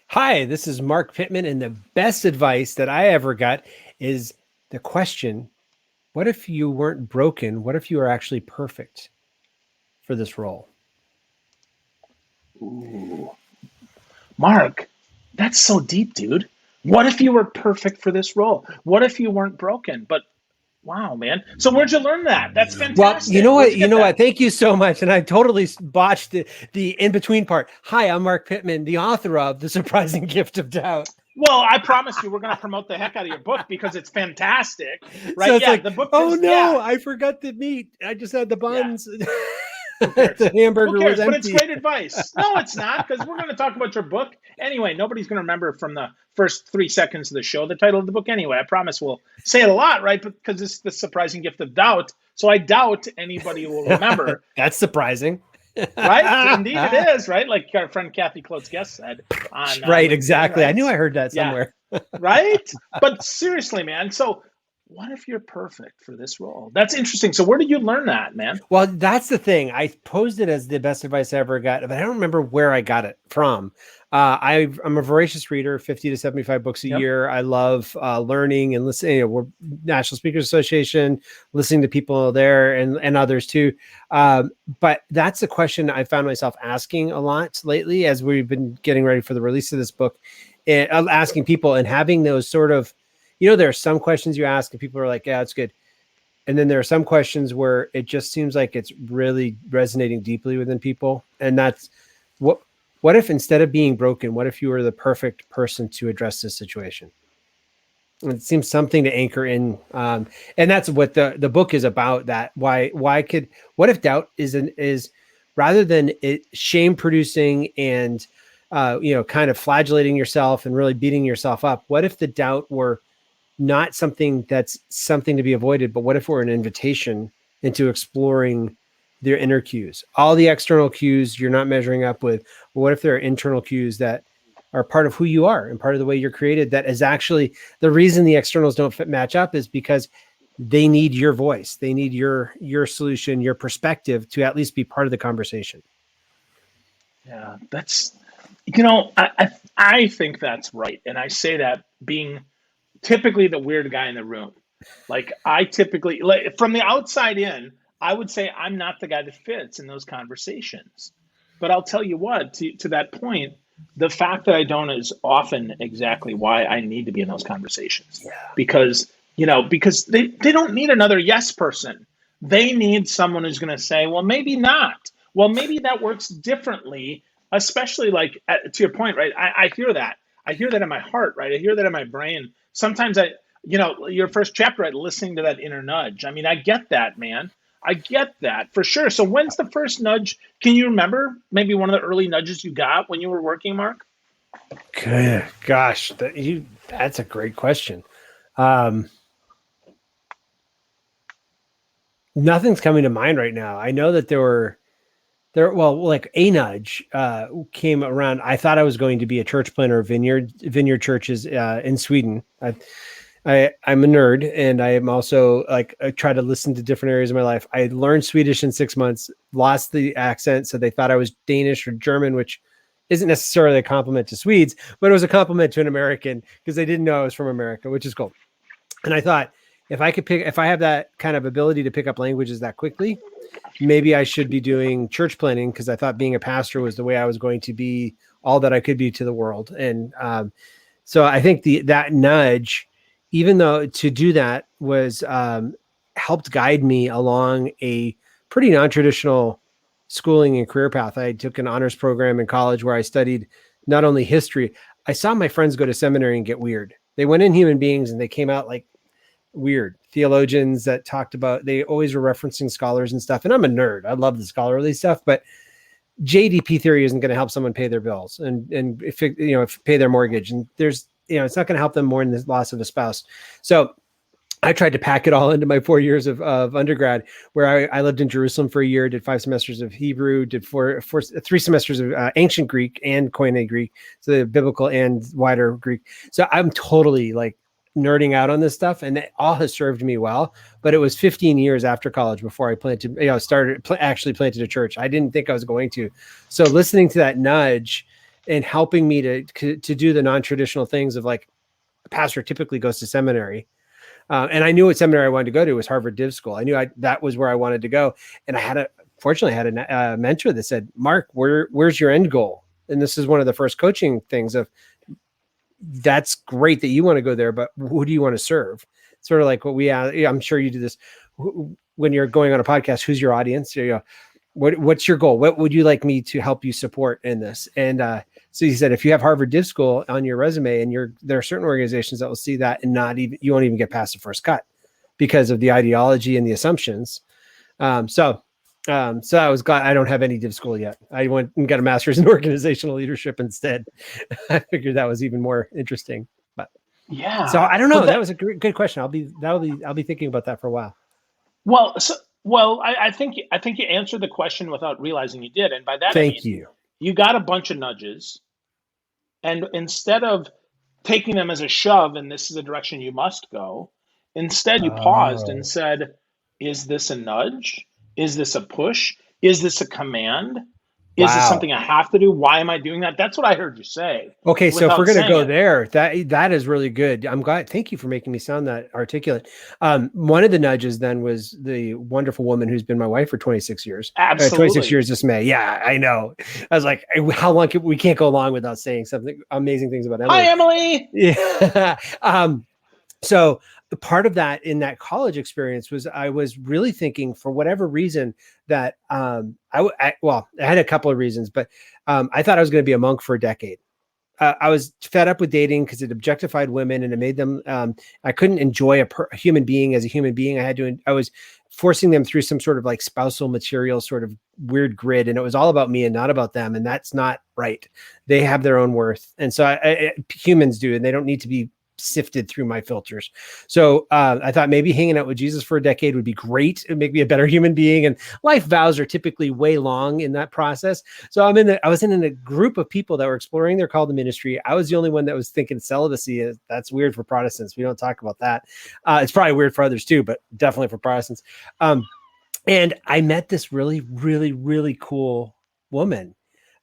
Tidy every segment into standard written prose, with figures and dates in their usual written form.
Hi, this is Marc Pitman, and the best advice that I ever got is the question, what if you weren't broken? What if you were actually perfect for this role? Ooh, Mark, that's so deep, dude. What if you were perfect for this role? What if you weren't broken? But wow, man. So where'd you learn that? That's Well, you fantastic. know Where'd what? you You get know what? that? Thank you so much. And I totally botched the in-between part. Hi, I'm Marc Pitman, the author of The Surprising Gift of Doubt. Well, I promise you, we're going to promote the heck out of your book because it's fantastic, So right? it's Yeah, like, the book oh is, yeah, no, I forgot the meat. I just had the yeah. buns. Who cares? The Who hamburger was cares? But it's empty. great advice. No, it's not, because we're going to talk about your book. Anyway, nobody's going to remember from the first 3 seconds of the show the title of the book anyway. I promise we'll say it a lot, right? Because it's the surprising gift of doubt. So I doubt anybody will remember, That's surprising. right? Indeed it is, right? Like our friend Kathy Klotz's guest said on Right, LinkedIn, exactly. I right? knew I heard that Yeah, somewhere. right? But seriously, man. So what if you're perfect for this role? That's interesting. So where did you learn that, man? Well, that's the thing. I posed it as the best advice I ever got, but I don't remember where I got it from. I'm a voracious reader, 50 to 75 books a Yep. year. I love learning and listening. We're National Speakers Association, listening to people there and others too. But that's a question I found myself asking a lot lately as we've been getting ready for the release of this book. And asking people and having those sort of, there are some questions you ask and people are like, yeah, it's good. And then there are some questions where it just seems like it's really resonating deeply within people. And that's what what if instead of being broken, what if you were the perfect person to address this situation? And it seems something to anchor in. And that's what the book is about. That what if doubt is rather than it shame producing and kind of flagellating yourself and really beating yourself up, what if the doubt were not something that's something to be avoided, but what if we're an invitation into exploring their inner cues? All the external cues you're not measuring up with. But what if there are internal cues that are part of who you are and part of the way you're created? That is actually the reason the externals don't match up is because they need your voice. They need your solution, your perspective to at least be part of the conversation. Yeah, that's I think that's right, and I say that being typically the weird guy in the room. Like I typically, like from the outside in, I would say I'm not the guy that fits in those conversations. But I'll tell you what, to that point, the fact that I don't is often exactly why I need to be in those conversations. Yeah. Because they don't need another yes person. They need someone who's going to say, well, maybe not. Well, maybe that works differently, especially like to your point, right? I hear that. I hear that in my heart, right? I hear that in my brain. Sometimes your first chapter, right? Listening to that inner nudge. I mean, I get that, man. I get that for sure. So when's the first nudge? Can you remember maybe one of the early nudges you got when you were working, Mark? Good gosh, that's a great question. Um, Nothing's coming to mind right now. I know that well, like a nudge came around. I thought I was going to be a church planter of vineyard churches in Sweden. I'm a nerd, and I am also like I try to listen to different areas of my life. I learned Swedish in 6 months, lost the accent, so they thought I was Danish or German, which isn't necessarily a compliment to Swedes, but it was a compliment to an American because they didn't know I was from America, which is cool. And I thought if I have that kind of ability to pick up languages that quickly, maybe I should be doing church planting because I thought being a pastor was the way I was going to be all that I could be to the world. And so I think that nudge, even though to do that was helped guide me along a pretty non-traditional schooling and career path. I took an honors program in college where I studied not only history. I saw my friends go to seminary and get weird. They went in human beings and they came out like weird theologians that talked about, they always were referencing scholars and stuff. And I'm a nerd. I love the scholarly stuff, but JDP theory isn't going to help someone pay their bills and if pay their mortgage. And it's not going to help them more than the loss of a spouse. So I tried to pack it all into my 4 years of undergrad, where I lived in Jerusalem for a year, did 5 semesters of Hebrew, did 3 semesters of ancient Greek and Koine Greek, so the biblical and wider Greek. So I'm totally like nerding out on this stuff, and it all has served me well. But it was 15 years after college before I actually planted a church. I didn't think I was going to. So listening to that nudge and helping me to do the non-traditional things of like a pastor typically goes to seminary. And I knew what seminary I wanted to go to was Harvard Div School. I knew that was where I wanted to go. And fortunately I had a mentor that said, Mark, where's your end goal? And this is one of the first coaching things of, that's great that you want to go there, but who do you want to serve? Sort of like what I'm sure you do this when you're going on a podcast. Who's your audience? What's your goal? What would you like me to help you support in this? And so he said, if you have Harvard Div School on your resume, and there are certain organizations that will see that and you won't even get past the first cut because of the ideology and the assumptions. So I was glad I don't have any div school yet. I went and got a master's in organizational leadership instead. I figured that was even more interesting. But yeah, so I don't know. That was a good question. I'll be thinking about that for a while. Well, I think you answered the question without realizing you did, and by that Thank you. You got a bunch of nudges, and instead of taking them as a shove, and this is the direction you must go, instead you paused and said, "Is this a nudge? Is this a push? Is this a command? Is this something I have to do? Why am I doing that?" That's what I heard you say. Okay, so if we're going to go there, that is really good. I'm glad. Thank you for making me sound that articulate. One of the nudges then was the wonderful woman who's been my wife for 26 years. Absolutely. 26 years this May. Yeah, I know. I was like, how long we can't go along without saying something amazing things about Emily. Hi, Emily. Yeah. So the part of that in that college experience was I was really thinking, for whatever reason, that I had a couple of reasons, but I thought I was going to be a monk for a decade. I was fed up with dating because it objectified women and it made them. I couldn't enjoy a human being as a human being. I was forcing them through some sort of like spousal material sort of weird grid, and it was all about me and not about them, and that's not right. They have their own worth, and so humans do, and they don't need to be sifted through my filters. So I thought maybe hanging out with Jesus for a decade would be great. It'd make me a better human being. And life vows are typically way long in that process. So I was in a group of people that were exploring their call to ministry. I was the only one that was thinking celibacy. That's weird for Protestants. We don't talk about that. It's probably weird for others too, but definitely for Protestants. And I met this really, really, really cool woman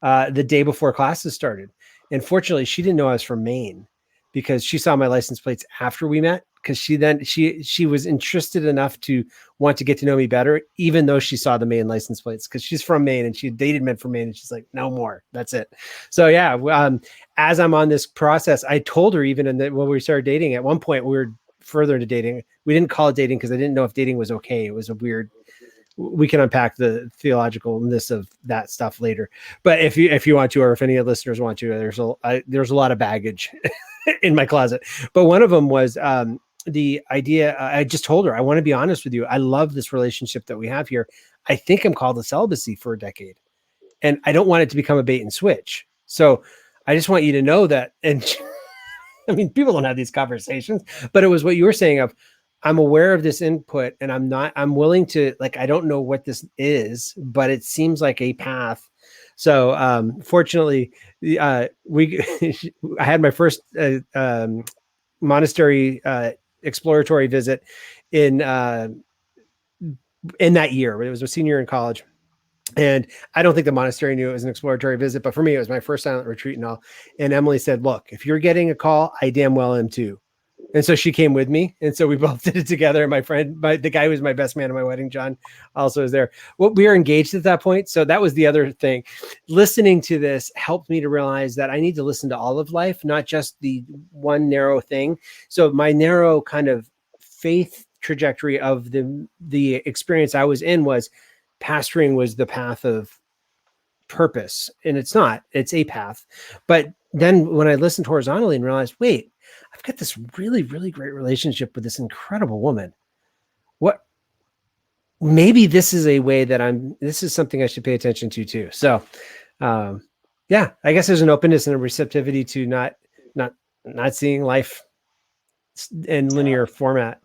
the day before classes started. And fortunately, she didn't know I was from Maine, because she saw my license plates after we met, because she was interested enough to want to get to know me better, even though she saw the Maine license plates, because she's from Maine and she dated men from Maine, and she's like, no more, that's it. So yeah, as I'm on this process, I told her even when we started dating, at one point we were further into dating. We didn't call it dating because I didn't know if dating was okay. It was a weird. We can unpack the theologicalness of that stuff later. But if you want to, or if any of the listeners want to, there's a lot of baggage in my closet. But one of them was the idea. I just told her, I want to be honest with you. I love this relationship that we have here. I think I'm called to celibacy for a decade, and I don't want it to become a bait and switch. So I just want you to know that. And I mean, people don't have these conversations, but it was what you were saying of, I'm aware of this input, and I'm willing to, like, I don't know what this is, but it seems like a path. So fortunately, I had my first monastery exploratory visit in that year. It was a senior in college. And I don't think the monastery knew it was an exploratory visit, but for me, it was my first silent retreat and all. And Emily said, look, if you're getting a call, I damn well am too. And so she came with me. And so we both did it together. And my friend, the guy who was my best man at my wedding, John, also was there. Well, we were engaged at that point. So that was the other thing. Listening to this helped me to realize that I need to listen to all of life, not just the one narrow thing. So my narrow kind of faith trajectory of the experience I was in was pastoring was the path of purpose. And it's not, it's a path. But then when I listened horizontally and realized, wait, I've got this really, really great relationship with this incredible woman. Maybe this is a way that this is something I should pay attention to too. So, yeah, I guess there's an openness and a receptivity to not seeing life in linear format.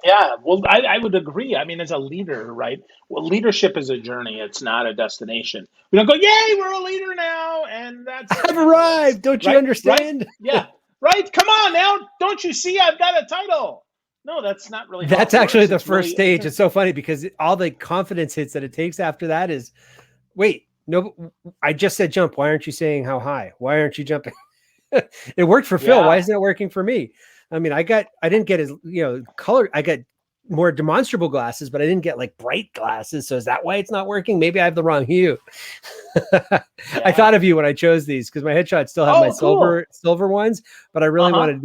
Yeah, well, I would agree. I mean, as a leader, right? Well, leadership is a journey. It's not a destination. We don't go, yay, we're a leader now. And I've arrived. Don't you understand? Right? Yeah. Right? Come on now. Don't you see I've got a title? No, that's not really. That's actually the first stage. It's so funny because all the confidence hits that it takes after that is, wait, No, I just said jump. Why aren't you saying how high? Why aren't you jumping? It worked for Phil. Yeah. Why isn't it working for me? I mean, I didn't get his, color. I got more demonstrable glasses, but I didn't get like bright glasses. So is that why it's not working? Maybe I have the wrong hue. I thought of you when I chose these because my headshots still have my silver ones, but I really wanted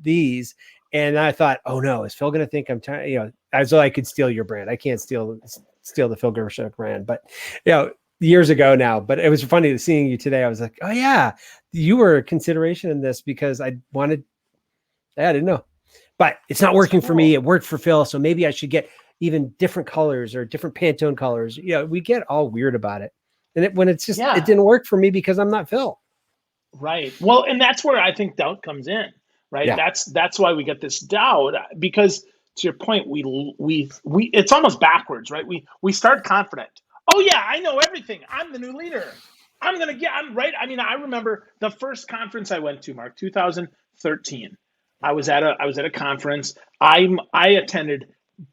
these. And I thought, oh no, is Phil going to think I'm trying, as though I could steal your brand. I can't steal the Phil Gershok brand, but years ago now, but it was funny seeing you today. I was like, oh yeah, you were a consideration in this because I didn't know, but it's not working for me. It worked for Phil. So maybe I should get even different colors or different Pantone colors. We get all weird about it. And when it's just, it didn't work for me because I'm not Phil. Right. Well, and that's where I think doubt comes in, right? Yeah. That's why we get this doubt, because to your point, we it's almost backwards, right? We start confident. Oh yeah, I know everything. I'm the new leader. I'm right. I mean, I remember the first conference I went to, Mark, 2013. I was at a conference. I attended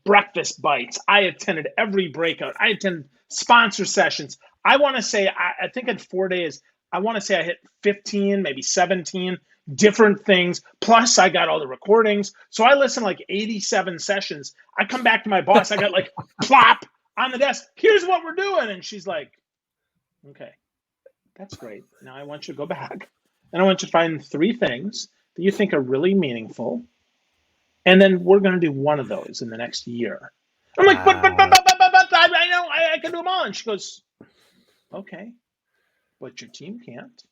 breakfast bites. I attended every breakout. I attended sponsor sessions. I want to say, I think in 4 days, I want to say I hit 15, maybe 17 different things. Plus I got all the recordings. So I listened like 87 sessions. I come back to my boss. I got like plop on the desk. Here's what we're doing. And she's like, okay, that's great. Now I want you to go back and I want you to find 3 things that you think are really meaningful. And then we're going to do one of those in the next year. I'm like, but I know I can do them all. And she goes, okay, but your team can't.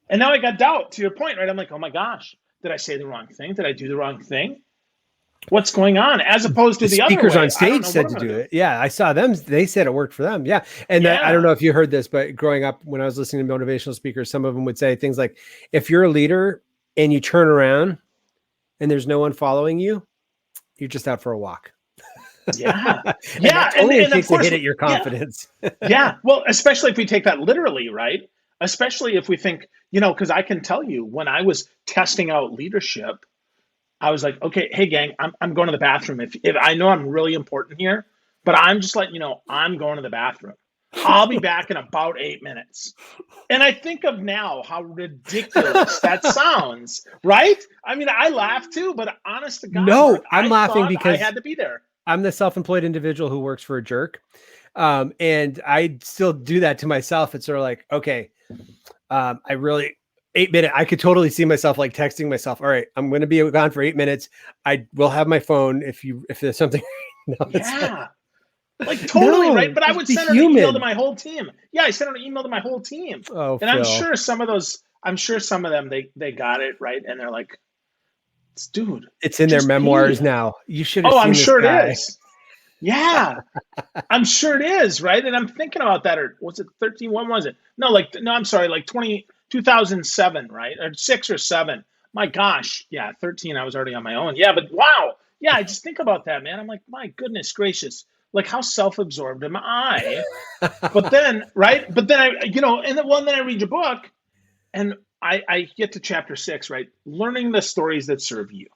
And now I got doubt, to your point, right? I'm like, oh my gosh, did I say the wrong thing? Did I do the wrong thing? What's going on? As opposed to the other speakers way, on stage said to do it. Yeah, I saw them. They said it worked for them. Yeah. And I don't know if you heard this, but growing up, when I was listening to motivational speakers, some of them would say things like, if you're a leader and you turn around and there's no one following you, you're just out for a walk. Yeah. Yeah. Only it takes a hit at your confidence. Yeah. Well, especially if we take that literally, right? Especially if we think, because I can tell you when I was testing out leadership, I was like, okay, hey gang, I'm going to the bathroom. If I know I'm really important here, but I'm just letting you know, I'm going to the bathroom. I'll be back in about 8 minutes. And I think of now how ridiculous that sounds, right? I mean, I laugh too, but honest to God, no, Mark, I'm laughing because I had to be there. I'm the self-employed individual who works for a jerk. And I still do that to myself. It's sort of like, okay, I really 8 minutes. I could totally see myself like texting myself. All right, I'm going to be gone for 8 minutes. I will have my phone if there's something. Like totally right. But I would send an email to my whole team. Yeah, I sent an email to my whole team. Oh, and Phil. I'm sure some of them they got it right, and they're like, dude, it's in their memoirs now. You should. I'm sure it is. Yeah, I'm sure it is, right? And I'm thinking about that. Or was it 13? When was it? No, I'm sorry, like 2007, right? Or 6 or 7. My gosh, yeah, 13. I was already on my own. Yeah, but wow, yeah. I just think about that, man. I'm like, my goodness gracious, like how self-absorbed am I? But then, right? But then then I read your book, and I get to chapter 6, right? Learning the stories that serve you,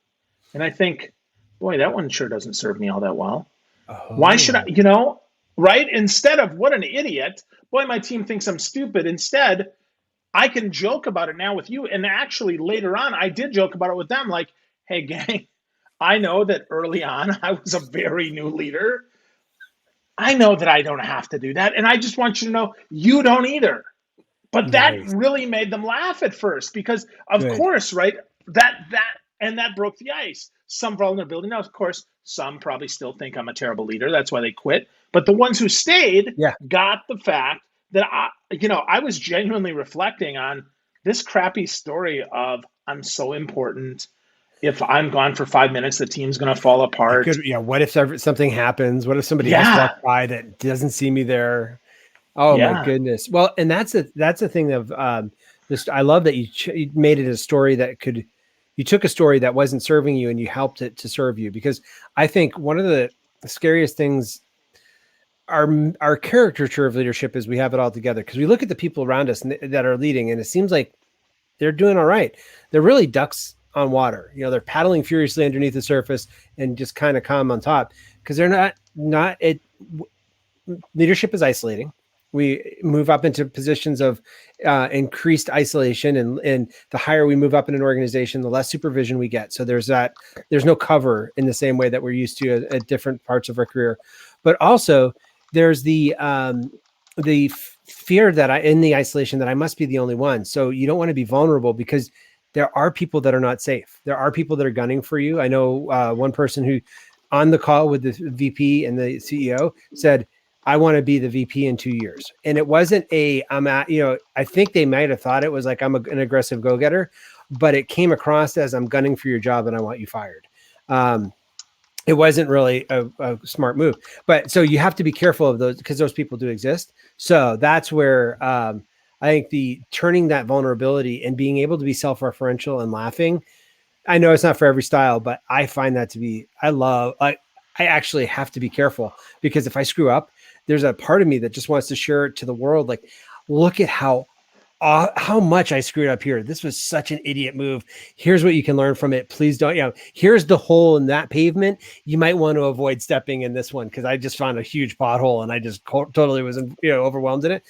and I think, boy, that one sure doesn't serve me all that well. Oh. Why should I, right? Instead of what an idiot, boy, my team thinks I'm stupid. Instead, I can joke about it now with you. And actually later on, I did joke about it with them. Like, hey gang, I know that early on, I was a very new leader. I know that I don't have to do that. And I just want you to know you don't either. But that really made them laugh at first because of course, right? That broke the ice. Some vulnerability. Now, of course, some probably still think I'm a terrible leader. That's why they quit. But the ones who stayed got the fact that I was genuinely reflecting on this crappy story of I'm so important. If I'm gone for 5 minutes, the team's going to fall apart. What if something happens? What if somebody else walks by that doesn't see me there? Oh my goodness. Well, and that's a thing of this. I love that you made it a story that you took a story that wasn't serving you and you helped it to serve you, because I think one of the scariest things our caricature of leadership is we have it all together, because we look at the people around us that are leading and it seems like they're doing all right. They're really ducks on water. They're paddling furiously underneath the surface and just kind of calm on top because they're not leadership is isolating. We move up into positions of increased isolation, and the higher we move up in an organization, the less supervision we get. So there's no cover in the same way that we're used to at different parts of our career. But also there's the fear that in the isolation that I must be the only one. So you don't want to be vulnerable, because there are people that are not safe. There are people that are gunning for you. I know one person who on the call with the VP and the CEO said, I want to be the VP in 2 years. And it wasn't I think they might have thought it was like, I'm an aggressive go-getter, but it came across as, I'm gunning for your job and I want you fired. It wasn't really a smart move, but so you have to be careful of those, because those people do exist. So that's where I think the turning that vulnerability and being able to be self-referential and laughing, I know it's not for every style, but I find that to be, I actually have to be careful, because if I screw up, there's a part of me that just wants to share it to the world. Like, look at how much I screwed up here. This was such an idiot move. Here's what you can learn from it. Please don't, here's the hole in that pavement. You might want to avoid stepping in this one, because I just found a huge pothole and I just totally was, overwhelmed in it.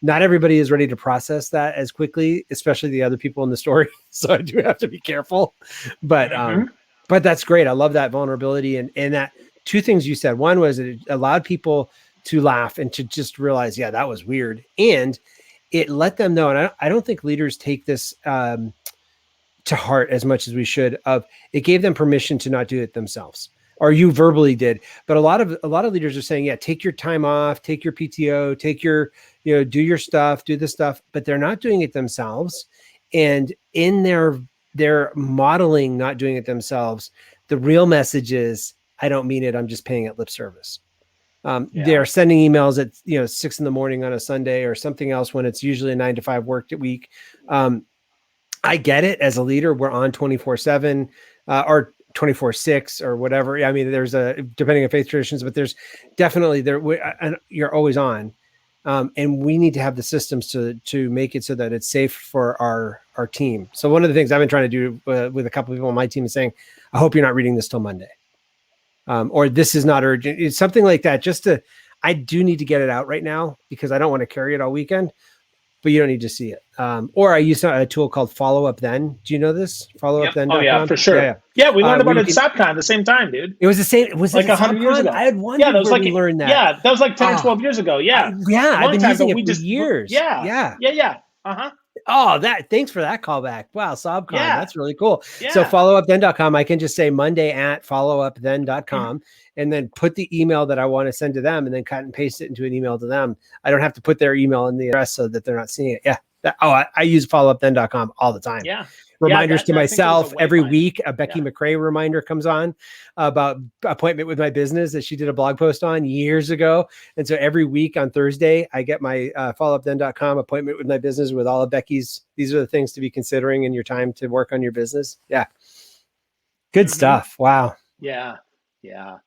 Not everybody is ready to process that as quickly, especially the other people in the story. So I do have to be careful, but that's great. I love that vulnerability. And that two things you said. One was it allowed people to laugh and to just realize, yeah, that was weird. And it let them know. And I don't think leaders take this to heart as much as we should. It gave them permission to not do it themselves, or you verbally did. But a lot of leaders are saying, yeah, take your time off, take your PTO, take your, do your stuff, do this stuff, but they're not doing it themselves. And in their modeling, not doing it themselves, the real message is, I don't mean it. I'm just paying it lip service. They're sending emails at 6 a.m. on a Sunday or something else, when it's usually a 9 to 5 work week. I get it. As a leader, we're on 24/7 or 24/6 or whatever. I mean, there's depending on faith traditions, but there's definitely you're always on. And we need to have the systems to make it so that it's safe for our team. So one of the things I've been trying to do with a couple of people on my team is saying, I hope you're not reading this till Monday. Or this is not urgent. It's something like that. I do need to get it out right now, because I don't want to carry it all weekend, but you don't need to see it. Or I use a tool called Follow Up Then. Do you know this? Followupthen.com? Oh yeah, for sure. Yeah, we learned about it at SAPCon at the same time, dude. It was the same. Was like it 100 years ago? I had wondered where we learned that. Yeah, that was like 10 or 12 years ago. Yeah. I've been using it for years. Yeah. Uh-huh. Oh, thanks for that callback. Wow, SobCon. Yeah. That's really cool. Yeah. So followupthen.com, I can just say Monday at followupthen.com and then put the email that I want to send to them, and then cut and paste it into an email to them. I don't have to put their email in the address so that they're not seeing it. Yeah. I use followupthen.com all the time. Yeah. Reminders to myself every week. A Becky McRae reminder comes on about appointment with my business that she did a blog post on years ago. And so every week on Thursday, I get my followupthen.com appointment with my business with all of Becky's. These are the things to be considering in your time to work on your business. Yeah. Good stuff. Wow. Yeah. Yeah.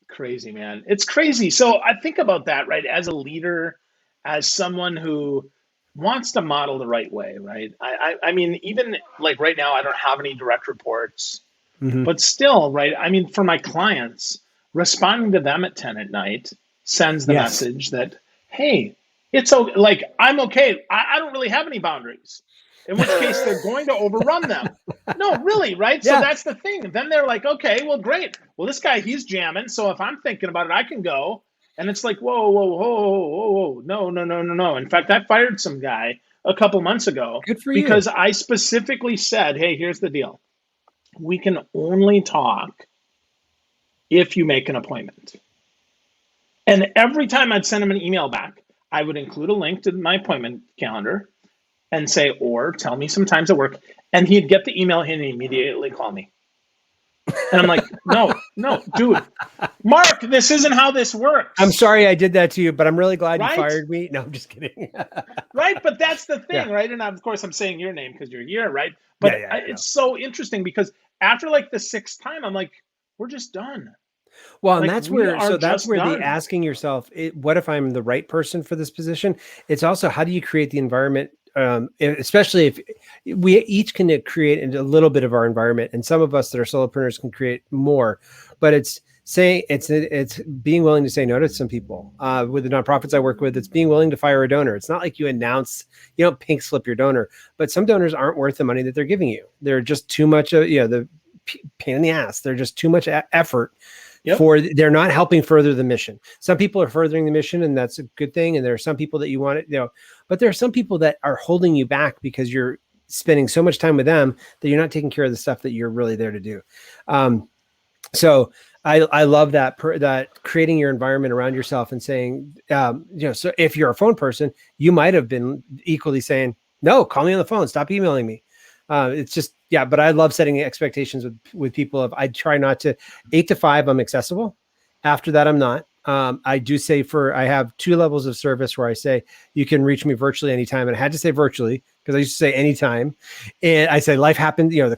Crazy, man. It's crazy. So I think about that, right? As a leader, as someone who wants to model the right way, right? I mean, even like right now, I don't have any direct reports, but still, right? I mean, for my clients, responding to them at 10 at night sends the message that, hey, it's okay. Like, I'm okay. I don't really have any boundaries, in which case they're going to overrun them. No, really, right? So that's the thing. Then they're like, okay, well, great. Well, this guy, he's jamming. So if I'm thinking about it, I can go. And it's like, whoa, no. In fact, I fired some guy a couple months ago because I specifically said, hey, here's the deal. We can only talk if you make an appointment. And every time I'd send him an email back, I would include a link to my appointment calendar and say, or tell me some times at work. And he'd get the email and immediately call me. And I'm like, no, dude, Mark, this isn't how this works. I'm sorry I did that to you, but I'm really glad you fired me. No, I'm just kidding. Right. But that's the thing, right? And of course, I'm saying your name because you're here, right? But it's so interesting because after like the sixth time, I'm like, we're just done. Well, and that's where the asking yourself, what if I'm the right person for this position? It's also, how do you create the environment? Especially if we each can create a little bit of our environment, and some of us that are solopreneurs can create more, but it's say it's being willing to say no to some people. With the nonprofits I work with, it's being willing to fire a donor. It's not like you don't pink slip your donor, but some donors aren't worth the money that they're giving you. They're just too much the pain in the ass. They're just too much effort. They're not helping further the mission. Some people are furthering the mission, and that's a good thing. And there are some people that you want it, but there are some people that are holding you back because you're spending so much time with them that you're not taking care of the stuff that you're really there to do. So I love that creating your environment around yourself and saying, so if you're a phone person, you might have been equally saying, no, call me on the phone, stop emailing me. It's just, but I love setting expectations with people. I try not to 8 to 5, I'm accessible. After that, I'm not. I do say I have 2 levels of service where I say you can reach me virtually anytime. And I had to say virtually because I used to say anytime. And I say life happens, the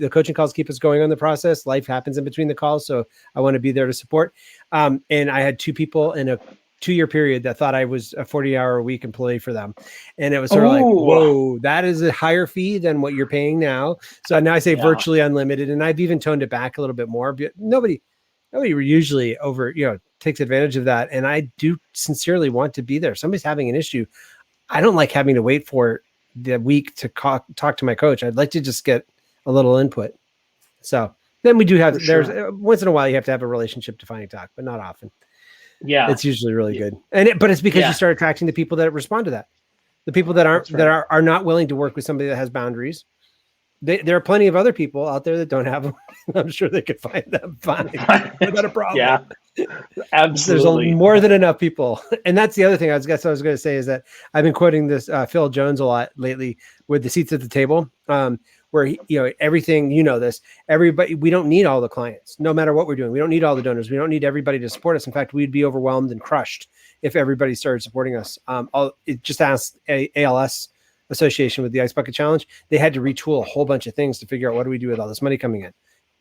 coaching calls keep us going on the process. Life happens in between the calls. So I want to be there to support. And I had 2 people in a 2-year period that thought I was a 40-hour-a-week employee for them. And it was sort of like, whoa, that is a higher fee than what you're paying now. So now I say virtually unlimited. And I've even toned it back a little bit more. But nobody usually takes advantage of that. And I do sincerely want to be there. If somebody's having an issue, I don't like having to wait for the week to talk to my coach. I'd like to just get a little input. So then we do have, there's once in a while you have to have a relationship defining talk, but not often. Yeah. It's usually really good. But it's because you start attracting the people that respond to that. The people that are not willing to work with somebody that has boundaries. There are plenty of other people out there that don't have them. I'm sure they could find them fine without a problem. Yeah, absolutely. There's more than enough people. And that's the other thing I was going to say is that I've been quoting this Phil Jones a lot lately with the seats at the table, where everything, this, everybody, we don't need all the clients, no matter what we're doing. We don't need all the donors. We don't need everybody to support us. In fact, we'd be overwhelmed and crushed if everybody started supporting us. It just asked ALS association with the Ice Bucket Challenge. They had to retool a whole bunch of things to figure out what do we do with all this money coming in.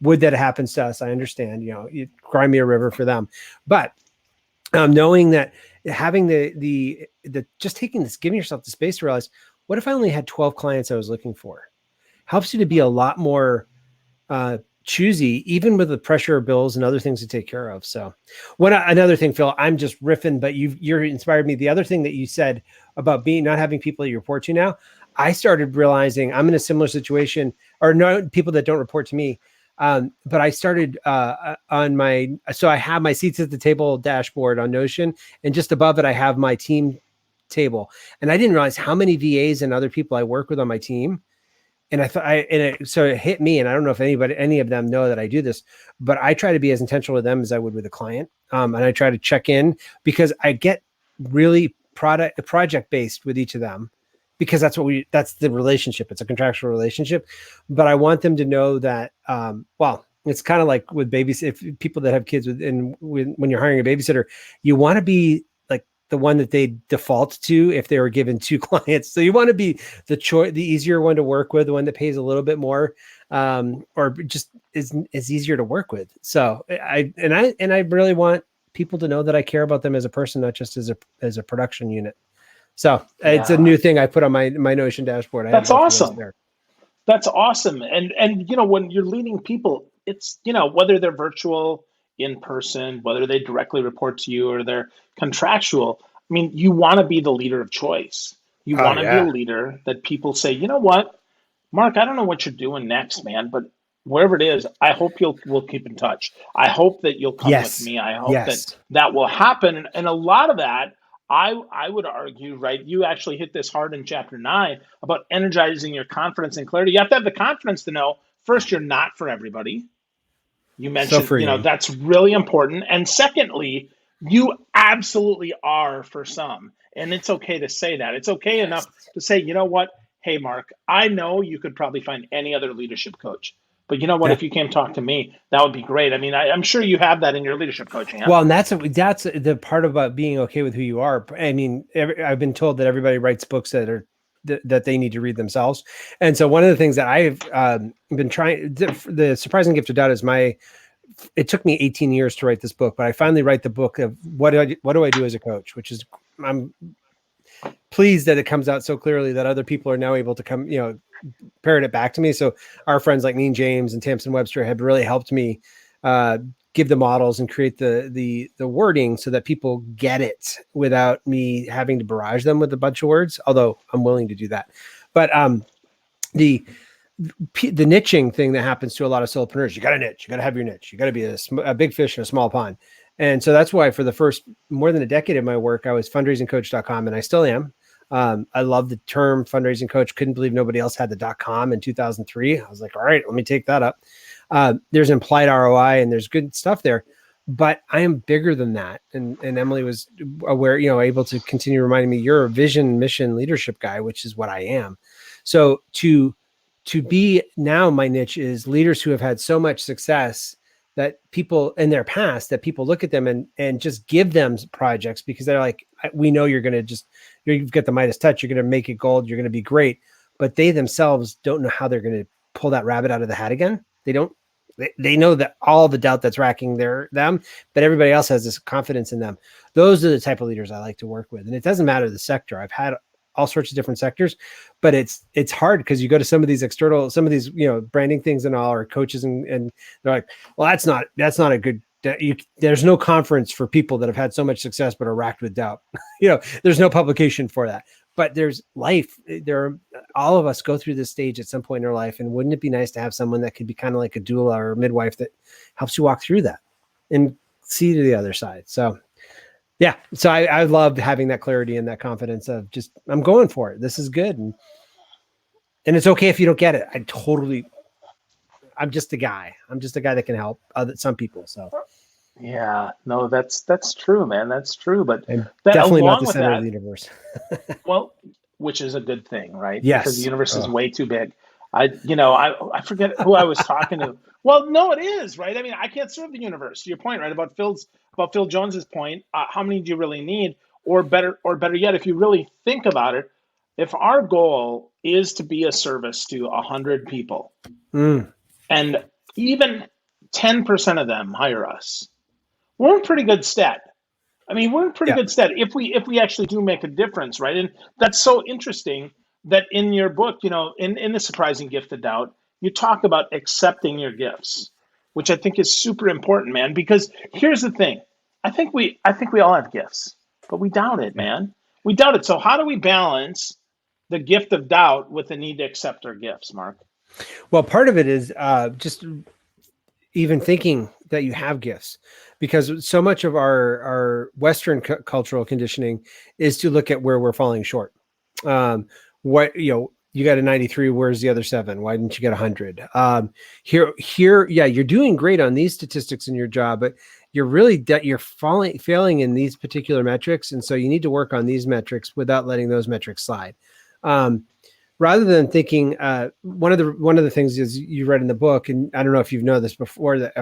Would that happens to us? I understand, you cry me a river for them, but knowing that having the just taking this, giving yourself the space to realize, what if I only had 12 clients I was looking for? Helps you to be a lot more choosy, even with the pressure of bills and other things to take care of. So another thing, Phil, I'm just riffing, but you're inspired me. The other thing that you said about not having people that you report to now, I started realizing I'm in a similar situation, or no people that don't report to me. But I started so I have my seats at the table dashboard on Notion, and just above it, I have my team table. And I didn't realize how many VAs and other people I work with on my team. And I thought, so it hit me, and I don't know if any of them know that I do this, but I try to be as intentional with them as I would with a client. And I try to check in because I get really project based with each of them, because that's the relationship. It's a contractual relationship, but I want them to know that, it's kind of like with babies. If people that have kids when you're hiring a babysitter, you want to be like the one that they default to if they were given 2 clients. So you want to be the easier one to work with, the one that pays a little bit more, or just is easier to work with. So I really want people to know that I care about them as a person, not just as a production unit. So it's a new thing I put on my Notion dashboard. That's awesome. That's awesome. And when you're leading people, it's, whether they're virtual, in person, whether they directly report to you or they're contractual, I mean, you want to be the leader of choice. You want to be a leader that people say, you know what, Mark, I don't know what you're doing next, man, but wherever it is, I hope we'll keep in touch. I hope that you'll come with me. I hope that will happen. And a lot of that, I would argue, right, you actually hit this hard in chapter 9 about energizing your confidence and clarity. You have to have the confidence to know, first, you're not for everybody. You mentioned, that's really important. And secondly, you absolutely are for some. And it's okay to say that. It's okay enough to say, you know what? Hey, Mark, I know you could probably find any other leadership coach. But you know what? If you came talk to me, that would be great. I mean, I'm sure you have that in your leadership coaching. Well, and that's the part about being okay with who you are. I mean, I've been told that everybody writes books that they need to read themselves. And so one of the things that I've been trying, the surprising gift of doubt is it took me 18 years to write this book, but I finally write the book of what do I do as a coach, which is, I'm pleased that it comes out so clearly that other people are now able to come, parrot it back to me. So our friends like Neen James and Tamsin Webster have really helped me give the models and create the wording so that people get it without me having to barrage them with a bunch of words, although I'm willing to do that. But the niching thing that happens to a lot of solopreneurs, you got to niche, you got to have your niche, you got to be a big fish in a small pond. And so that's why for the first more than a decade of my work, I was fundraisingcoach.com, and I still am. I love the term fundraising coach. Couldn't believe nobody else had the .com in 2003. I was like, all right, let me take that up. There's implied ROI and there's good stuff there, but I am bigger than that. And Emily was aware, able to continue reminding me, you're a vision, mission, leadership guy, which is what I am. So to be now, my niche is leaders who have had so much success that people in their past, that people look at them and just give them projects because they're like, we know you've got the Midas touch, you're going to make it gold, you're going to be great. But they themselves don't know how they're going to pull that rabbit out of the hat again. They know that all the doubt that's racking them, but everybody else has this confidence in them. Those are the type of leaders I like to work with. And it doesn't matter the sector. I've had all sorts of different sectors, but it's hard because you go to some of these branding things and all, or coaches and they're like, well, that's not a good, there's no conference for people that have had so much success, but are racked with doubt. There's no publication for that, but there's life. All of us go through this stage at some point in our life. And wouldn't it be nice to have someone that could be kind of like a doula or a midwife that helps you walk through that and see to the other side? So yeah. So I loved having that clarity and that confidence of just, I'm going for it. This is good. And it's okay if you don't get it. I'm just a guy. I'm just a guy that can help some people. So yeah, no, that's true, man. That's true. But definitely not the center of the universe. Well, which is a good thing, right? Yes. Because the universe is way too big. I forget who I was talking to. Well, no, it is, right? I mean, I can't serve the universe. To your point, right? About Phil Jones's point, how many do you really need? Or better yet, if you really think about it, if our goal is to be a service to 100 people, and even 10% of them hire us, we're in pretty good stead. I mean, we're in pretty good stead if we actually do make a difference, right? And that's so interesting that in your book, in The Surprising Gift of Doubt, you talk about accepting your gifts, which I think is super important, man, because here's the thing. I think we all have gifts, but we doubt it, man. We doubt it. So how do we balance the gift of doubt with the need to accept our gifts, Mark? Well, part of it is just even thinking that you have gifts, because so much of our Western cultural conditioning is to look at where we're falling short. You got a 93, where's the other 7? Why didn't you get 100? Here, yeah, you're doing great on these statistics in your job, but you're really you're failing in these particular metrics. And so you need to work on these metrics without letting those metrics slide. Rather than thinking, one of the things is you read in the book, and I don't know if you've known this before, that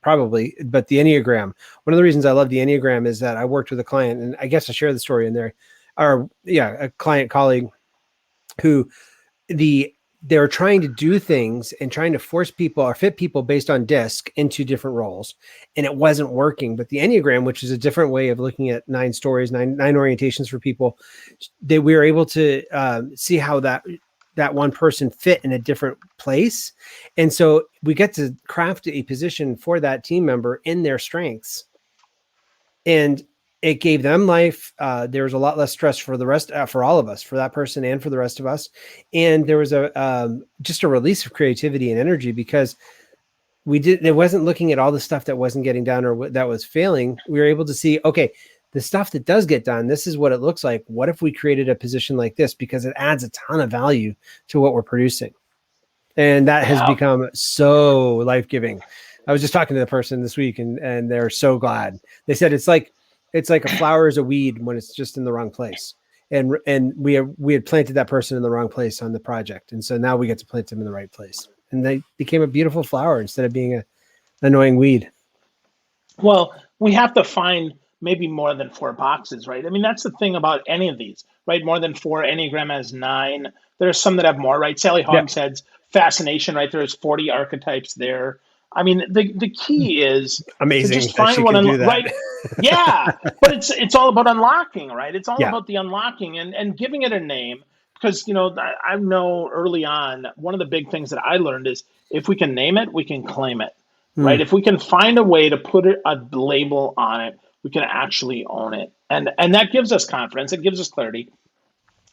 probably, but the Enneagram. One of the reasons I love the Enneagram is that I worked with a client, and I guess I share the story in there, a client colleague who they're trying to do things and trying to force people or fit people based on DISC into different roles, and it wasn't working. But the Enneagram, which is a different way of looking at 9 stories, nine orientations for people, we were able to see how that one person fit in a different place. And so we get to craft a position for that team member in their strengths. And it gave them life. There was a lot less stress for the rest, for all of us, for that person and for the rest of us. And there was just a release of creativity and energy, because it wasn't looking at all the stuff that wasn't getting done or that was failing. We were able to see, okay, the stuff that does get done, this is what it looks like. What if we created a position like this? Because it adds a ton of value to what we're producing. And that has become so life-giving. I was just talking to the person this week, and they're so glad. They said it's like a flower is a weed when it's just in the wrong place. And we had planted that person in the wrong place on the project. And so now we get to plant them in the right place. And they became a beautiful flower instead of being an annoying weed. Well, we have to find maybe more than 4 boxes, right? I mean, that's the thing about any of these, right? More than 4. Enneagram has 9. There's some that have more, right? Sally Hogstead's fascination, right? There's 40 archetypes there. I mean, the key is amazing. To just find one, right? Yeah, but it's all about unlocking, right? It's all about the unlocking and giving it a name. Because I know early on, one of the big things that I learned is if we can name it, we can claim it. right? If we can find a way to put a label on it, we can actually own it. And that gives us confidence. It gives us clarity.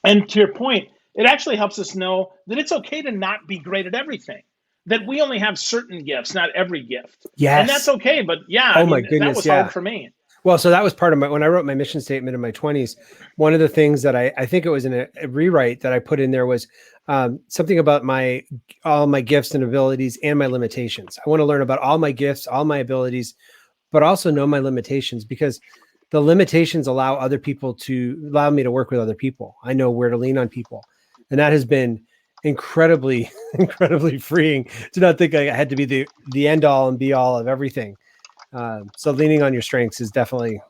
And to your point, it actually helps us know that it's okay to not be great at everything, that we only have certain gifts, not every gift. And that's Yes. okay. But yeah, I Oh my mean, that goodness. was Yeah. hard for me. Well, so that was part of when I wrote my mission statement in my 20s, one of the things that I think it was in a rewrite that I put in there was something about all my gifts and abilities and my limitations. I want to learn about all my gifts, all my abilities, but also know my limitations, because the limitations allow me to work with other people. I know where to lean on people. And that has been incredibly, incredibly freeing to not think I had to be the end all and be all of everything. So leaning on your strengths is definitely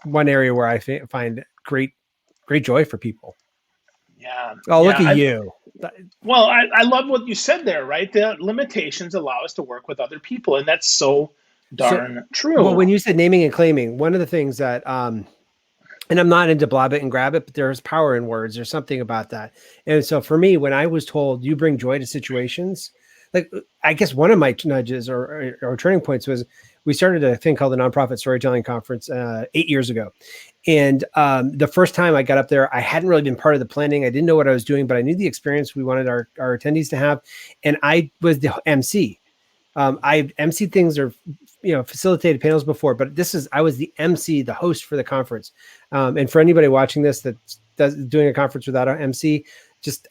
one area where I find great joy for people. Yeah. Oh, look Yeah. at you. Well, I love what you said there, right? The limitations allow us to work with other people. And that's so So, darn well, true. when you said naming and claiming, one of the things that, and I'm not into blob it and grab it, but there's power in words. There's something about that. And so for me, when I was told you bring joy to situations, like I guess one of my nudges or turning points was we started a thing called the Nonprofit Storytelling Conference 8 years ago. And the first time I got up there, I hadn't really been part of the planning. I didn't know what I was doing, but I knew the experience we wanted our attendees to have. And I was the MC. I've MC things or facilitated panels before, but I was the MC, the host for the conference. And for anybody watching this that's doing a conference without an MC,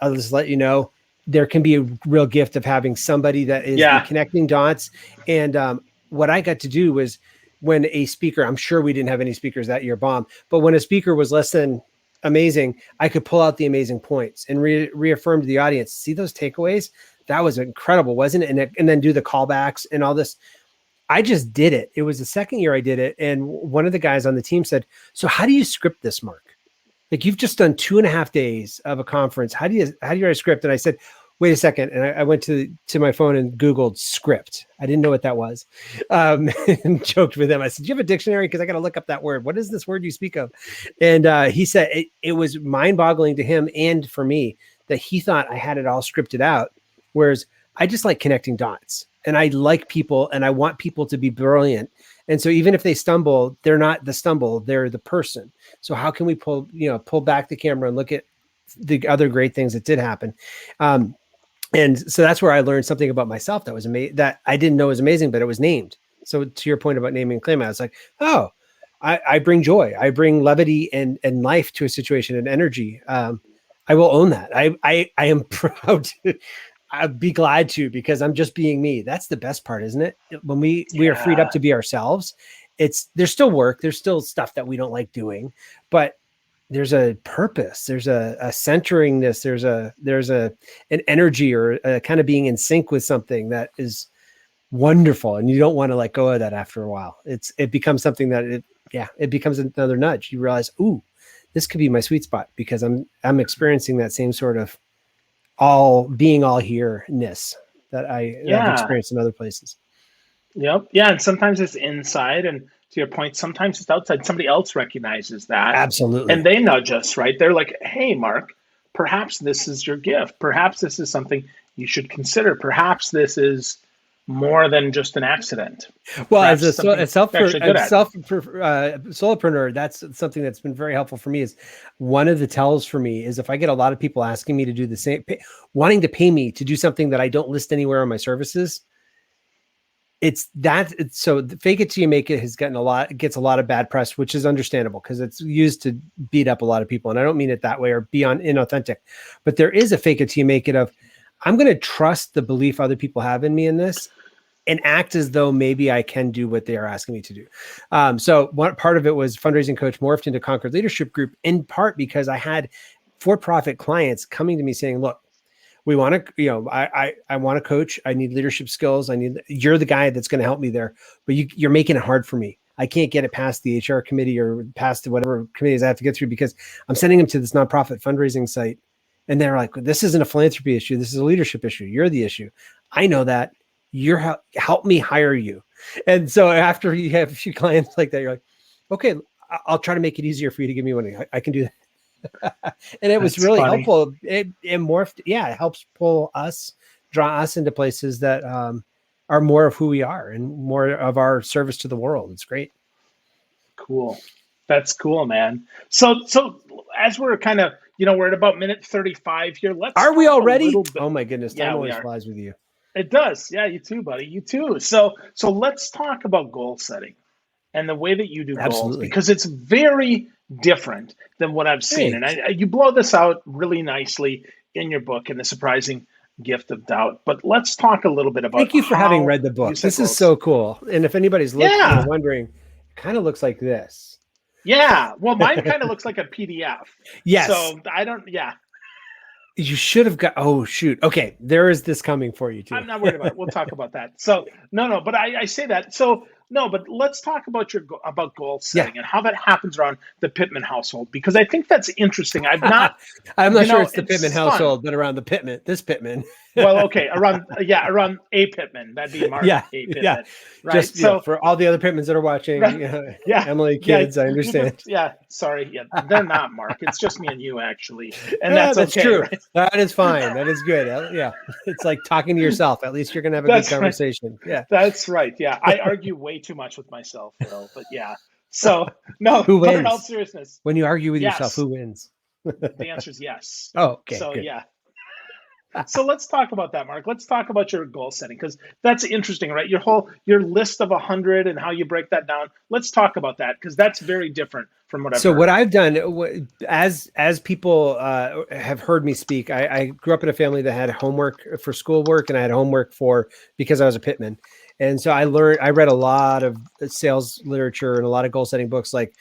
I'll just let you know, there can be a real gift of having somebody that is the connecting dots. And what I got to do was, when a speaker, I'm sure we didn't have any speakers that year, bomb, but when a speaker was less than amazing, I could pull out the amazing points and reaffirm to the audience, see those takeaways? That was incredible, wasn't it? And then do the callbacks and all this. I just did it. It was the second year I did it. And one of the guys on the team said, so how do you script this, Mark? Like, you've just done 2.5 days of a conference. How do you write a script? And I said, wait a second. And I went to my phone and Googled script. I didn't know what that was. And joked with him. I said, do you have a dictionary? Because I got to look up that word. What is this word you speak of? And he said it was mind boggling to him and for me that he thought I had it all scripted out. Whereas I just like connecting dots, and I like people, and I want people to be brilliant. And so even if they stumble, they're not the stumble, they're the person. So how can we pull back the camera and look at the other great things that did happen? And so that's where I learned something about myself that was amazing, that I didn't know was amazing, but it was named. So to your point about naming and claiming, I was like, oh, I bring joy. I bring levity and life to a situation and energy. I will own that. I am proud to. I'd be glad to, because I'm just being me. That's the best part, isn't it? When we are freed up to be ourselves, there's still work. There's still stuff that we don't like doing, but there's a purpose. There's a centeringness. There's an energy or a kind of being in sync with something that is wonderful. And you don't want to let go of that after a while. It becomes something that it becomes another nudge. You realize, ooh, this could be my sweet spot, because I'm experiencing that same sort of all here-ness that I've experienced in other places. Yep. Yeah. And sometimes it's inside, and to your point, sometimes it's outside. Somebody else recognizes that. Absolutely. And they nudge us, right? They're like, hey, Mark, perhaps this is your gift. Perhaps this is something you should consider. Perhaps this is more than just an accident. Well, as a solopreneur, that's something that's been very helpful for me. Is one of the tells for me is if I get a lot of people asking me to do the same, wanting to pay me to do something that I don't list anywhere on my services. So the fake it till you make it gets a lot of bad press, which is understandable because it's used to beat up a lot of people. And I don't mean it that way or be inauthentic, but there is a fake it till you make it of, I'm going to trust the belief other people have in me in this and act as though maybe I can do what they are asking me to do. So one part of it was fundraising coach morphed into Conquered Leadership Group, in part because I had for-profit clients coming to me saying, look, we want to, I want to coach. I need leadership skills. You're the guy that's going to help me there, but you're making it hard for me. I can't get it past the HR committee or past whatever committees I have to get through because I'm sending them to this nonprofit fundraising site. And they're like, this isn't a philanthropy issue. This is a leadership issue. You're the issue. I know that. Help me hire you. And so after you have a few clients like that, you're like, okay, I'll try to make it easier for you to give me money. I can do that. And it was really helpful. It morphed. Yeah, it helps draw us into places that are more of who we are and more of our service to the world. It's great. Cool. That's cool, man. So as we're kind of, we're at about minute 35 here. Let's Are we talk a already? little bit. Oh my goodness. Yeah, Time we always are. flies with you. It does. Yeah, you too, buddy. You too. So let's talk about goal setting and the way that you do goals, Absolutely. because it's very different than what I've seen. Thanks. And you blow this out really nicely in your book, In the Surprising Gift of Doubt. But let's talk a little bit about Thank you for having read the you book. set This is goals. so cool. And if anybody's Yeah. wondering, it kind of looks like this. Yeah. Well, mine kind of looks like a PDF. Yes. So I don't, yeah. You should have got, oh, shoot. Okay. There is this coming for you too. I'm not worried about it. We'll talk about that. So no, but I say that. So no, but let's talk about about goal setting and how that happens around the Pitman household, because I think that's interesting. I'm not sure it's the Pitman household, but around this Pitman. Well, okay, around a Pitman. That'd be Marc A. Pitman. Yeah. Right. Just so for all the other Pitmans that are watching, yeah, Emily, kids, I understand. Sorry, they're not, Marc. It's just me and you, actually, and that's okay, true. Right? That is fine. That is good. Yeah, it's like talking to yourself. At least you're gonna have a good conversation. Right. Yeah, that's right. Yeah, I argue way too much with myself, though. But yeah, so no. Who wins? In all seriousness, when you argue with yourself, who wins? The answer is yes. Oh, okay. So good. yeah. So let's talk about that, Marc. Let's talk about your goal setting, because that's interesting, right? Your list of 100 and how you break that down. Let's talk about that, because that's very different from what I've heard. What I've done, as people have heard me speak, I grew up in a family that had homework for schoolwork, and I had homework because I was a Pitman. And so I read a lot of sales literature and a lot of goal setting books, like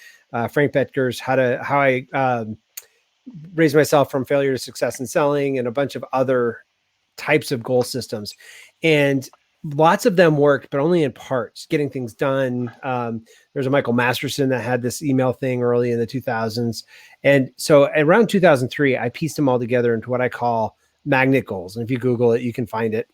Frank Bettger's How I Raise Myself from Failure to Success in Selling, and a bunch of other types of goal systems. And lots of them worked, but only in parts, getting things done. There's a Michael Masterson that had this email thing early in the 2000s. And so around 2003, I pieced them all together into what I call magnet goals. And if you Google it, you can find it.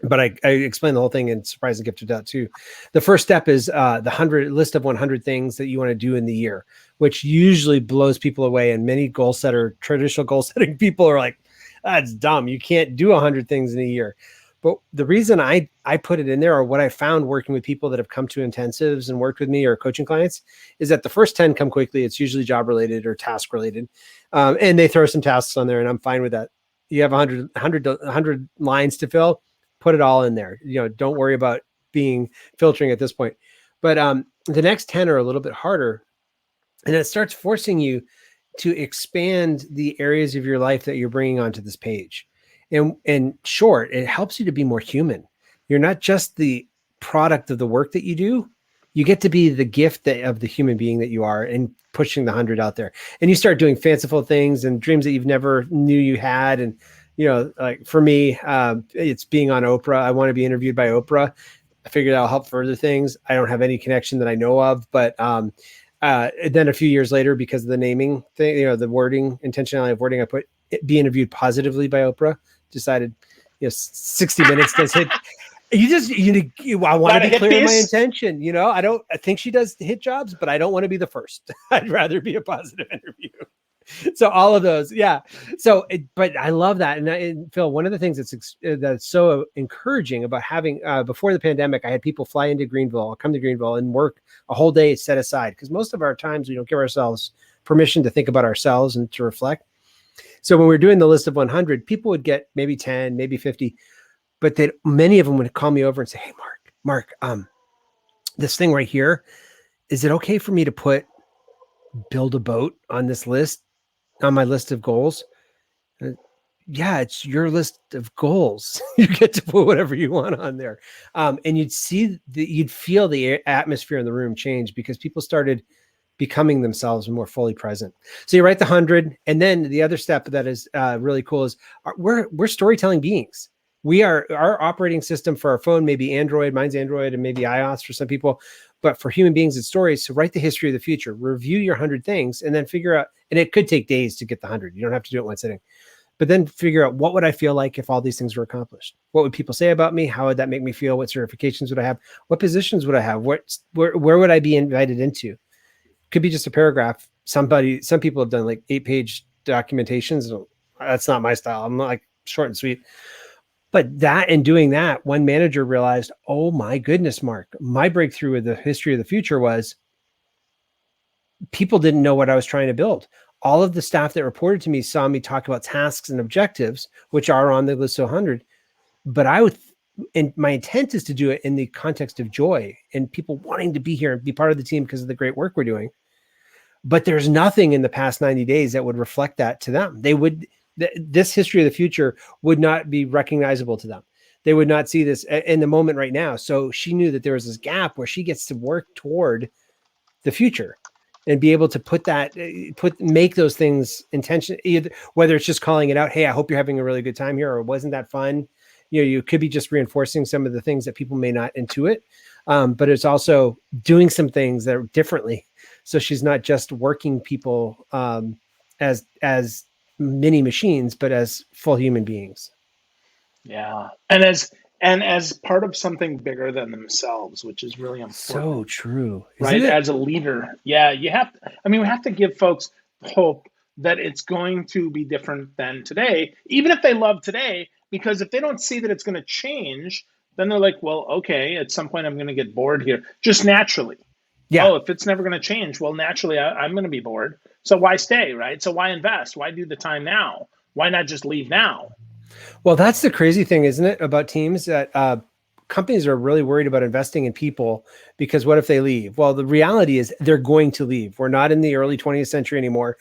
But I explain the whole thing in Surprising Gift of Doubt too. The first step is the list of 100 things that you want to do in the year, which usually blows people away. And many traditional goal setting people are like, that's dumb. You can't do 100 things in a year. But the reason I put it in there, or what I found working with people that have come to intensives and worked with me or coaching clients, is that the first 10 come quickly. It's usually job related or task related. And they throw some tasks on there, and I'm fine with that. You have 100 lines to fill. Put it all in there. Don't worry about filtering at this point. But the next 10 are a little bit harder. And it starts forcing you to expand the areas of your life that you're bringing onto this page. And in short, it helps you to be more human. You're not just the product of the work that you do. You get to be the gift of the human being that you are, and pushing the 100 out there. And you start doing fanciful things and dreams that you've never knew you had. And like for me, it's being on Oprah. I want to be interviewed by Oprah. I figured that'll help further things. I don't have any connection that I know of, but then a few years later, because of the naming thing, the wording, intentionality of wording, I put be interviewed positively by Oprah. Decided, 60 minutes does hit. I want to be clear in my intention. I think she does hit jobs, but I don't want to be the first. I'd rather be a positive interview. So all of those. Yeah. But I love that. And Phil, one of the things that's so encouraging about having, before the pandemic, I had people fly into Greenville, come to Greenville and work a whole day set aside. Because most of our times we don't give ourselves permission to think about ourselves and to reflect. So when we're doing the list of 100, people would get maybe 10, maybe 50, but many of them would call me over and say, "Hey, Marc, this thing right here, is it okay for me to build a boat on this list, on my list of goals?" Yeah, it's your list of goals. You get to put whatever you want on there. And you'd feel the atmosphere in the room change, because people started becoming themselves and more fully present. So you write the 100. And then the other step that is really cool is we're storytelling beings. Our operating system for our phone may be Android, mine's Android, and maybe iOS for some people. But for human beings, it's stories. So write the history of the future, review your 100 things, and then figure out, and it could take days to get the 100. You don't have to do it in one sitting, but then figure out, what would I feel like if all these things were accomplished? What would people say about me? How would that make me feel? What certifications would I have? What positions would I have? Where would I be invited into? Could be just a paragraph. Some people have done like 8-page documentations. That's not my style. I'm like short and sweet. But that, in doing that, one manager realized, oh my goodness, Mark, my breakthrough with the history of the future was people didn't know what I was trying to build. All of the staff that reported to me saw me talk about tasks and objectives, which are on the list of 100. But and my intent is to do it in the context of joy and people wanting to be here and be part of the team because of the great work we're doing. But there's nothing in the past 90 days that would reflect that to them. This history of the future would not be recognizable to them. They would not see this in the moment right now. So she knew that there was this gap where she gets to work toward the future and be able to make those things intention, either whether it's just calling it out. Hey, I hope you're having a really good time here. Or wasn't that fun? You could be just reinforcing some of the things that people may not intuit. But it's also doing some things that are differently. So she's not just working people as mini machines, but as full human beings. Yeah. And as part of something bigger than themselves, which is really important. So true. Right? As a leader. Yeah, we have to give folks hope that it's going to be different than today, even if they love today, because if they don't see that it's going to change, then they're like, well, okay, at some point I'm going to get bored here, just naturally. Yeah. Oh, if it's never going to change, well, naturally I'm going to be bored. So why stay, right? So why invest? Why do the time now? Why not just leave now? Well, that's the crazy thing, isn't it, about teams, that companies are really worried about investing in people because what if they leave? Well, the reality is they're going to leave. We're not in the early 20th century anymore.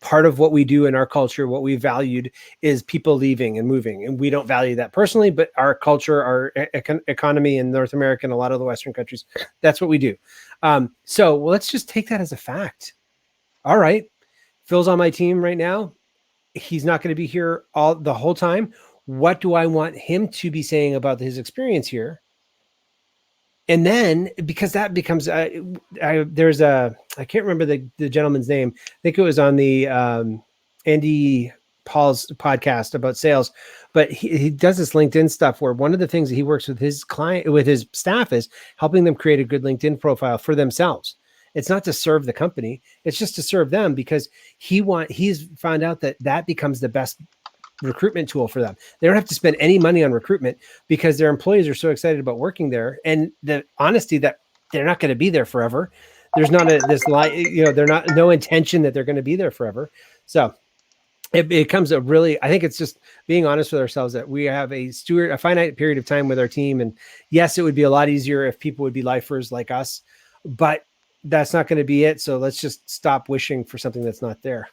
Part of what we do in our culture, what we valued, is people leaving and moving. And we don't value that personally, but our culture, our economy in North America and a lot of the Western countries, that's what we do. So let's just take that as a fact. All right. Phil's on my team right now. He's not going to be here the whole time. What do I want him to be saying about his experience here? And then, because that becomes, I can't remember the gentleman's name. I think it was on the Andy Paul's podcast about sales, but he does this LinkedIn stuff where one of the things that he works with his staff is helping them create a good LinkedIn profile for themselves. It's not to serve the company. It's just to serve them, because he's found out that becomes the best recruitment tool for them. They don't have to spend any money on recruitment because their employees are so excited about working there, and the honesty that they're not going to be there forever. There's not no intention that they're going to be there forever. So it becomes I think it's just being honest with ourselves that we have a finite period of time with our team. And yes, it would be a lot easier if people would be lifers like us, but that's not going to be it. So let's just stop wishing for something that's not there.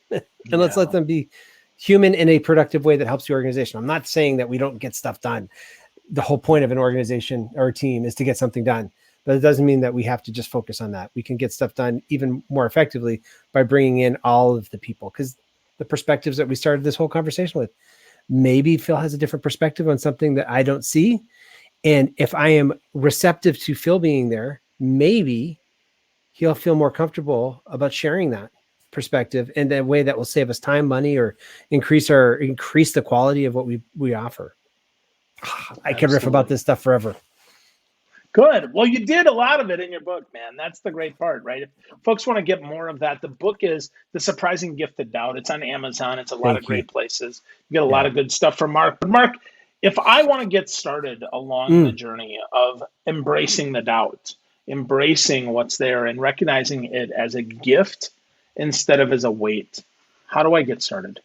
And let's let them be human in a productive way that helps the organization. I'm not saying that we don't get stuff done. The whole point of an organization or a team is to get something done, but it doesn't mean that we have to just focus on that. We can get stuff done even more effectively by bringing in all of the people, because the perspectives that we started this whole conversation with, maybe Phil has a different perspective on something that I don't see. And if I am receptive to Phil being there, maybe he'll feel more comfortable about sharing that perspective in a way that will save us time, money, or increase the quality of what we offer. I could riff about this stuff forever. Good. Well, you did a lot of it in your book, man. That's the great part, right? If folks want to get more of that, the book is The Surprising Gift of Doubt. It's on Amazon. It's a lot of great places. You get a lot of good stuff from Marc. But Marc, if I want to get started along the journey of embracing the doubt, embracing what's there and recognizing it as a gift instead of as a weight, how do I get started?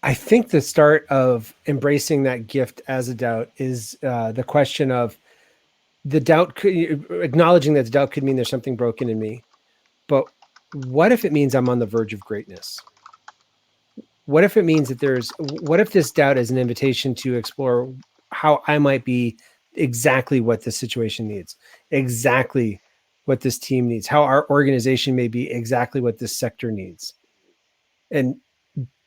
I think the start of embracing that gift as a doubt is the question of the doubt, acknowledging that the doubt could mean there's something broken in me. But what if it means I'm on the verge of greatness? What if it means that what if this doubt is an invitation to explore how I might be exactly what this situation needs, exactly what this team needs, how our organization may be exactly what this sector needs, and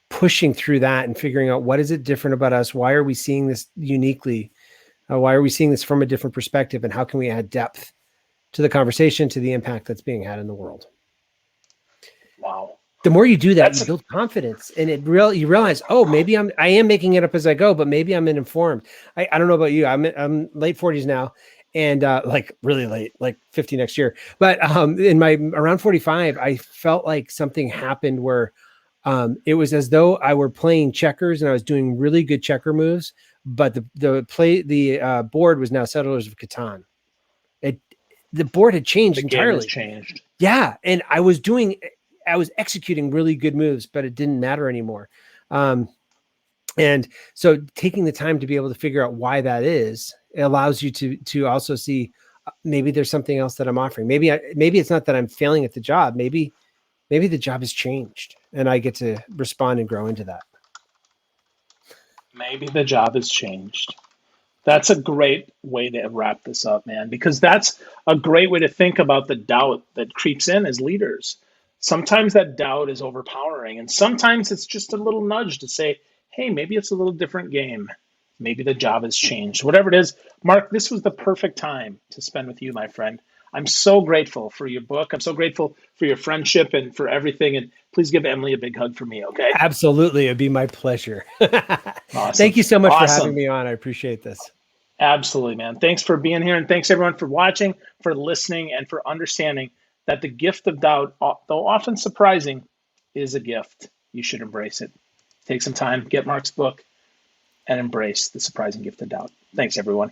pushing through that and figuring out what is it different about us? Why are we seeing this uniquely? Why are we seeing this from a different perspective? And how can we add depth to the conversation, to the impact that's being had in the world? Wow. The more you do that, you build confidence, and you realize, oh, maybe I am making it up as I go, but maybe I'm informed. I don't know about you. I'm late 40s now, and like really late, like 50 next year. But in my around 45, I felt like something happened where It was as though I were playing checkers and I was doing really good checker moves, but the board was now Settlers of Catan. The board had changed The game has entirely. changed. Yeah, and I was executing really good moves, but it didn't matter anymore. And so taking the time to be able to figure out why that is, it allows you to also see maybe there's something else that I'm offering. Maybe it's not that I'm failing at the job. Maybe the job has changed and I get to respond and grow into that. Maybe the job has changed. That's a great way to wrap this up, man, because that's a great way to think about the doubt that creeps in as leaders. Sometimes that doubt is overpowering, and sometimes it's just a little nudge to say, hey, maybe it's a little different game. Maybe the job has changed. Whatever it is, Marc, this was the perfect time to spend with you, my friend. I'm so grateful for your book. I'm so grateful for your friendship and for everything. And please give Emily a big hug for me, okay? Absolutely. It'd be my pleasure. Awesome. Thank you so much for Awesome. having me on. I appreciate this. Absolutely, man. Thanks for being here. And thanks everyone for watching, for listening, and for understanding that the gift of doubt, though often surprising, is a gift. You should embrace it. Take some time, get Marc's book, and embrace the surprising gift of doubt. Thanks, everyone.